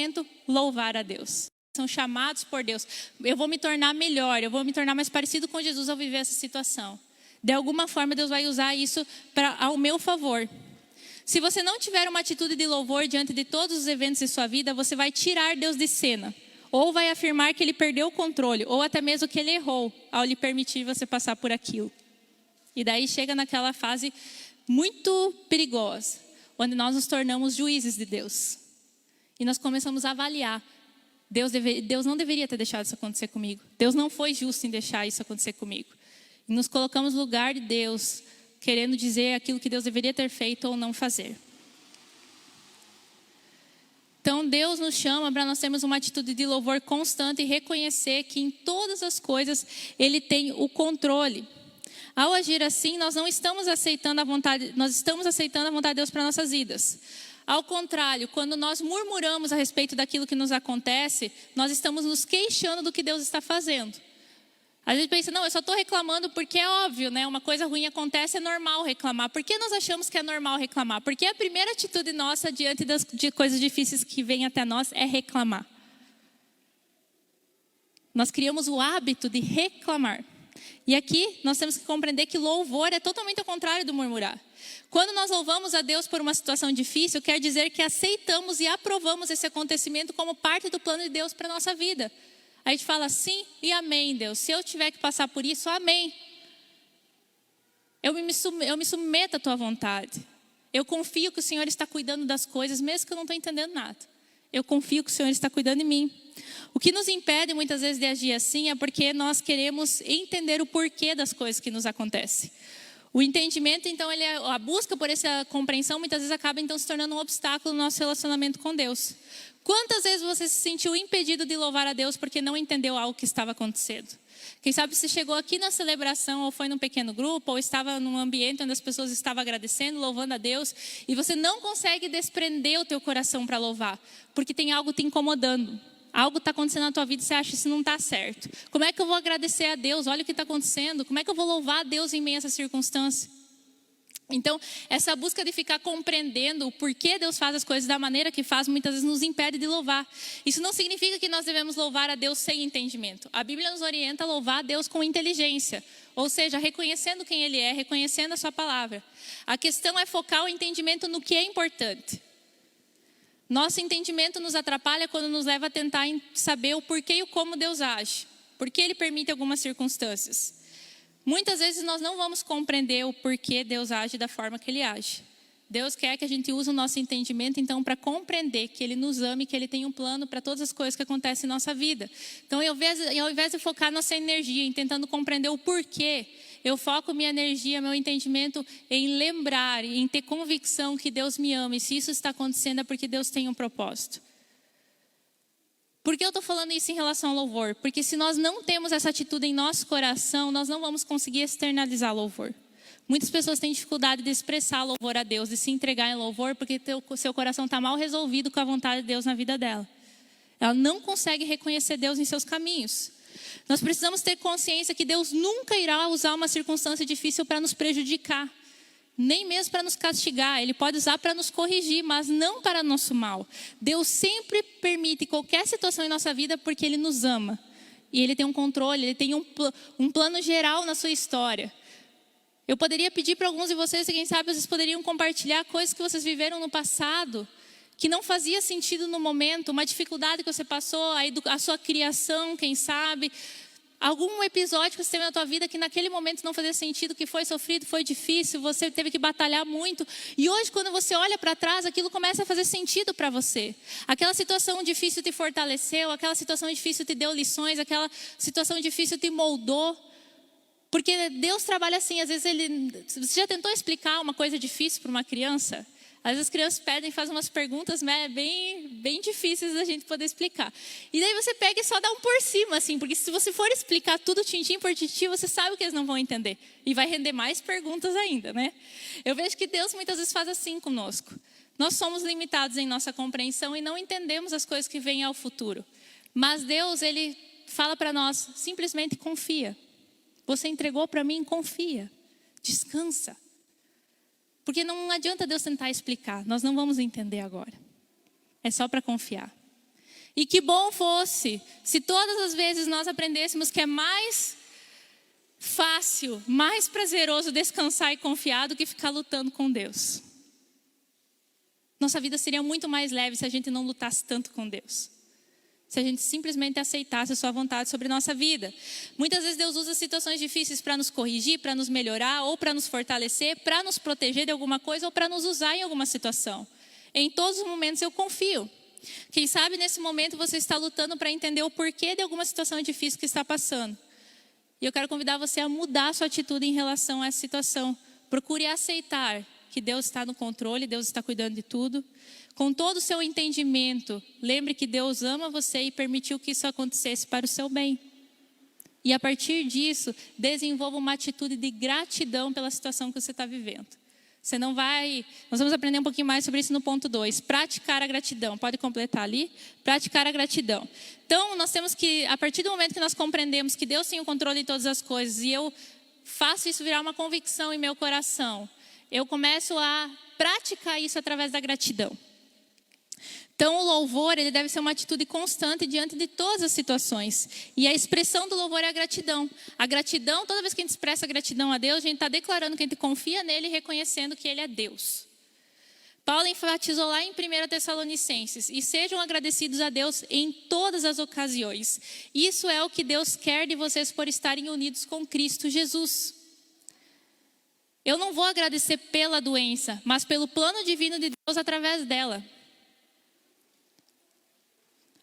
conhecimento, louvar a Deus. São chamados por Deus. Eu vou me tornar melhor, eu vou me tornar mais parecido com Jesus ao viver essa situação. De alguma forma, Deus vai usar isso ao meu favor. Se você não tiver uma atitude de louvor diante de todos os eventos de sua vida, você vai tirar Deus de cena. Ou vai afirmar que Ele perdeu o controle, ou até mesmo que Ele errou ao lhe permitir você passar por aquilo. E daí chega naquela fase muito perigosa, onde nós nos tornamos juízes de Deus. E nós começamos a avaliar. Deus não deveria ter deixado isso acontecer comigo. Deus não foi justo em deixar isso acontecer comigo. E nos colocamos no lugar de Deus, querendo dizer aquilo que Deus deveria ter feito ou não fazer. Então Deus nos chama para nós termos uma atitude de louvor constante e reconhecer que em todas as coisas Ele tem o controle. Ao agir assim, nós não estamos aceitando a vontade, nós estamos aceitando a vontade de Deus para nossas vidas. Ao contrário, quando nós murmuramos a respeito daquilo que nos acontece, nós estamos nos queixando do que Deus está fazendo. A gente pensa, não, eu só estou reclamando porque é óbvio, né? Uma coisa ruim acontece, é normal reclamar. Por que nós achamos que é normal reclamar? Porque a primeira atitude nossa diante de coisas difíceis que vêm até nós é reclamar. Nós criamos o hábito de reclamar. E aqui nós temos que compreender que louvor é totalmente ao contrário do murmurar. Quando nós louvamos a Deus por uma situação difícil, quer dizer que aceitamos e aprovamos esse acontecimento como parte do plano de Deus para a nossa vida. A gente fala sim e amém, Deus. Se eu tiver que passar por isso, amém. Eu me submeto à tua vontade. Eu confio que o Senhor está cuidando das coisas, mesmo que eu não estou entendendo nada. Eu confio que o Senhor está cuidando de mim. O que nos impede muitas vezes de agir assim é porque nós queremos entender o porquê das coisas que nos acontecem. O entendimento, então, a busca por essa compreensão muitas vezes acaba então se tornando um obstáculo no nosso relacionamento com Deus. Quantas vezes você se sentiu impedido de louvar a Deus porque não entendeu algo que estava acontecendo? Quem sabe você chegou aqui na celebração ou foi num pequeno grupo ou estava num ambiente onde as pessoas estavam agradecendo, louvando a Deus e você não consegue desprender o teu coração para louvar porque tem algo te incomodando. Algo está acontecendo na tua vida e você acha que isso não está certo. Como é que eu vou agradecer a Deus? Olha o que está acontecendo. Como é que eu vou louvar a Deus em meio a essa circunstância? Então, essa busca de ficar compreendendo o porquê Deus faz as coisas da maneira que faz, muitas vezes nos impede de louvar. Isso não significa que nós devemos louvar a Deus sem entendimento. A Bíblia nos orienta a louvar a Deus com inteligência. Ou seja, reconhecendo quem Ele é, reconhecendo a sua palavra. A questão é focar o entendimento no que é importante. Nosso entendimento nos atrapalha quando nos leva a tentar saber o porquê e o como Deus age. Por que Ele permite algumas circunstâncias. Muitas vezes nós não vamos compreender o porquê Deus age da forma que Ele age. Deus quer que a gente use o nosso entendimento, então, para compreender que Ele nos ama e que Ele tem um plano para todas as coisas que acontecem em nossa vida. Então, ao invés de focar nossa energia em tentando compreender o porquê, eu foco minha energia, meu entendimento em lembrar e em ter convicção que Deus me ama. E se isso está acontecendo é porque Deus tem um propósito. Por que eu estou falando isso em relação ao louvor? Porque se nós não temos essa atitude em nosso coração, nós não vamos conseguir externalizar louvor. Muitas pessoas têm dificuldade de expressar louvor a Deus, de se entregar em louvor, porque seu coração está mal resolvido com a vontade de Deus na vida dela. Ela não consegue reconhecer Deus em seus caminhos. Nós precisamos ter consciência que Deus nunca irá usar uma circunstância difícil para nos prejudicar. Nem mesmo para nos castigar. Ele pode usar para nos corrigir, mas não para nosso mal. Deus sempre permite qualquer situação em nossa vida porque Ele nos ama. E Ele tem um controle, Ele tem um plano geral na sua história. Eu poderia pedir para alguns de vocês, quem sabe vocês poderiam compartilhar coisas que vocês viveram no passado, que não fazia sentido no momento, uma dificuldade que você passou, a sua criação, quem sabe, algum episódio que você teve na tua vida que naquele momento não fazia sentido, que foi sofrido, foi difícil, você teve que batalhar muito. E hoje, quando você olha para trás, aquilo começa a fazer sentido para você. Aquela situação difícil te fortaleceu, aquela situação difícil te deu lições, aquela situação difícil te moldou. Porque Deus trabalha assim, às vezes Você já tentou explicar uma coisa difícil para uma criança? Às vezes as crianças pedem, fazem umas perguntas, né, bem difíceis da gente poder explicar. E daí você pega e só dá um por cima, assim, porque se você for explicar tudo tintim por tintim, você sabe que eles não vão entender. E vai render mais perguntas ainda, né? Eu vejo que Deus muitas vezes faz assim conosco. Nós somos limitados em nossa compreensão e não entendemos as coisas que vêm ao futuro. Mas Deus, Ele fala para nós, simplesmente confia. Você entregou para mim, confia. Descansa. Porque não adianta Deus tentar explicar, nós não vamos entender agora. É só para confiar. E que bom fosse se todas as vezes nós aprendêssemos que é mais fácil, mais prazeroso descansar e confiar do que ficar lutando com Deus. Nossa vida seria muito mais leve se a gente não lutasse tanto com Deus. Se a gente simplesmente aceitasse a sua vontade sobre nossa vida. Muitas vezes Deus usa situações difíceis para nos corrigir, para nos melhorar, ou para nos fortalecer, para nos proteger de alguma coisa, ou para nos usar em alguma situação. Em todos os momentos eu confio. Quem sabe nesse momento você está lutando para entender o porquê de alguma situação difícil que está passando. E eu quero convidar você a mudar a sua atitude em relação a essa situação. Procure aceitar que Deus está no controle, Deus está cuidando de tudo. Com todo o seu entendimento, lembre que Deus ama você e permitiu que isso acontecesse para o seu bem. E a partir disso, desenvolva uma atitude de gratidão pela situação que você está vivendo. Nós vamos aprender um pouquinho mais sobre isso no ponto 2. Praticar a gratidão. Pode completar ali? Praticar a gratidão. Então, nós temos que, a partir do momento que nós compreendemos que Deus tem o controle de todas as coisas e eu faço isso virar uma convicção em meu coração, eu começo a praticar isso através da gratidão. Então, o louvor, ele deve ser uma atitude constante diante de todas as situações. E a expressão do louvor é a gratidão. A gratidão, toda vez que a gente expressa gratidão a Deus, a gente está declarando que a gente confia nele e reconhecendo que ele é Deus. Paulo enfatizou lá em 1 Tessalonicenses: e sejam agradecidos a Deus em todas as ocasiões. Isso é o que Deus quer de vocês por estarem unidos com Cristo Jesus. Eu não vou agradecer pela doença, mas pelo plano divino de Deus através dela.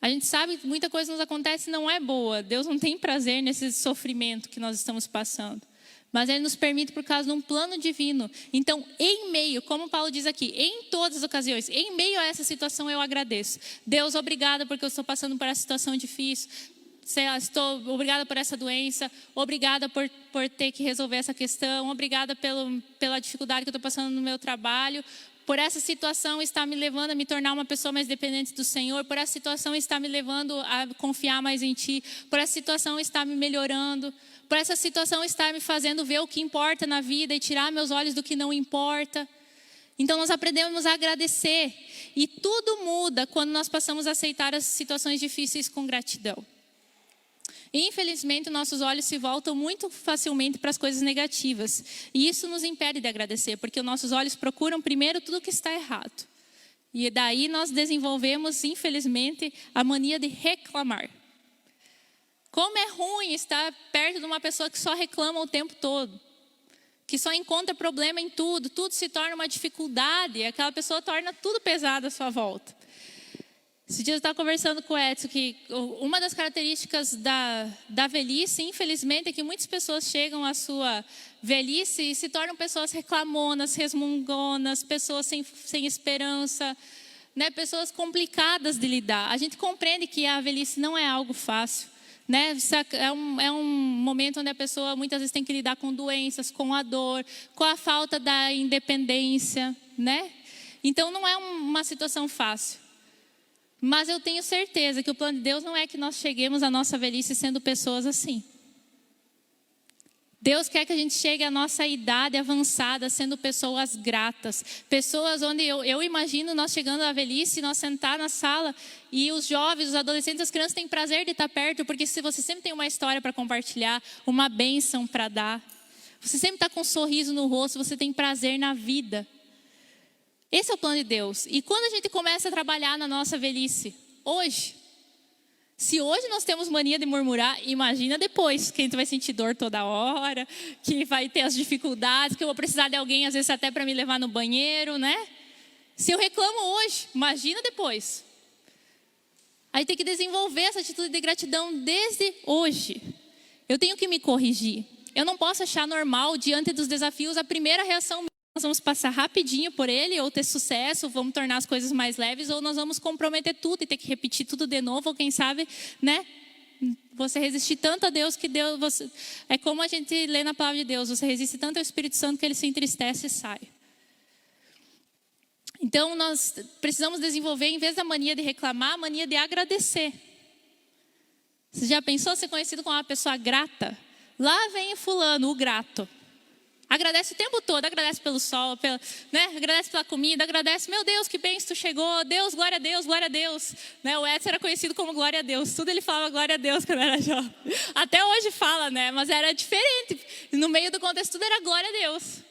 A gente sabe que muita coisa nos acontece e não é boa. Deus não tem prazer nesse sofrimento que nós estamos passando. Mas Ele nos permite por causa de um plano divino. Então, em meio, como Paulo diz aqui, em todas as ocasiões, em meio a essa situação eu agradeço. Deus, obrigada porque eu estou passando por essa situação difícil. Obrigada por essa doença. Obrigada por ter que resolver essa questão. Obrigada pela dificuldade que eu estou passando no meu trabalho. Por essa situação está me levando a me tornar uma pessoa mais dependente do Senhor. Por essa situação está me levando a confiar mais em Ti. Por essa situação está me melhorando. Por essa situação está me fazendo ver o que importa na vida e tirar meus olhos do que não importa. Então nós aprendemos a agradecer. E tudo muda quando nós passamos a aceitar as situações difíceis com gratidão. Infelizmente, nossos olhos se voltam muito facilmente para as coisas negativas. E isso nos impede de agradecer, porque os nossos olhos procuram primeiro tudo que está errado. E daí nós desenvolvemos, infelizmente, a mania de reclamar. Como é ruim estar perto de uma pessoa que só reclama o tempo todo. Que só encontra problema em tudo, tudo se torna uma dificuldade, e aquela pessoa torna tudo pesado à sua volta. Esse dia eu estava conversando com o Edson que uma das características da velhice, infelizmente, é que muitas pessoas chegam à sua velhice e se tornam pessoas reclamonas, resmungonas, pessoas sem esperança, né? Pessoas complicadas de lidar. A gente compreende que a velhice não é algo fácil, né? É um momento onde a pessoa muitas vezes tem que lidar com doenças, com a dor, com a falta da independência, né? Então não é uma situação fácil. Mas eu tenho certeza que o plano de Deus não é que nós cheguemos à nossa velhice sendo pessoas assim. Deus quer que a gente chegue à nossa idade avançada sendo pessoas gratas. Pessoas onde eu imagino nós chegando à velhice, nós sentar na sala e os jovens, os adolescentes, as crianças têm prazer de estar perto, porque se você sempre tem uma história para compartilhar, uma bênção para dar, você sempre está com um sorriso no rosto, você tem prazer na vida. Esse é o plano de Deus. E quando a gente começa a trabalhar na nossa velhice, hoje, se hoje nós temos mania de murmurar, imagina depois, que a gente vai sentir dor toda hora, que vai ter as dificuldades, que eu vou precisar de alguém, às vezes até para me levar no banheiro, né? Se eu reclamo hoje, imagina depois. Aí tem que desenvolver essa atitude de gratidão desde hoje. Eu tenho que me corrigir. Eu não posso achar normal, diante dos desafios, a primeira reação minha. Nós vamos passar rapidinho por ele, ou ter sucesso, vamos tornar as coisas mais leves, ou nós vamos comprometer tudo e ter que repetir tudo de novo, ou quem sabe, né? Você resistir tanto a Deus que Deus... É como a gente lê na palavra de Deus, você resiste tanto ao Espírito Santo que ele se entristece e sai. Então nós precisamos desenvolver, em vez da mania de reclamar, a mania de agradecer. Você já pensou ser conhecido como uma pessoa grata? Lá vem fulano, o grato. agradece o tempo todo, agradece pelo sol, né? Agradece pela comida, agradece, meu Deus, que bem que tu chegou, Deus, glória a Deus, glória a Deus. Né? O Edson era conhecido como glória a Deus, tudo ele falava glória a Deus quando era jovem. Até hoje fala, né? Mas era diferente, no meio do contexto tudo era glória a Deus.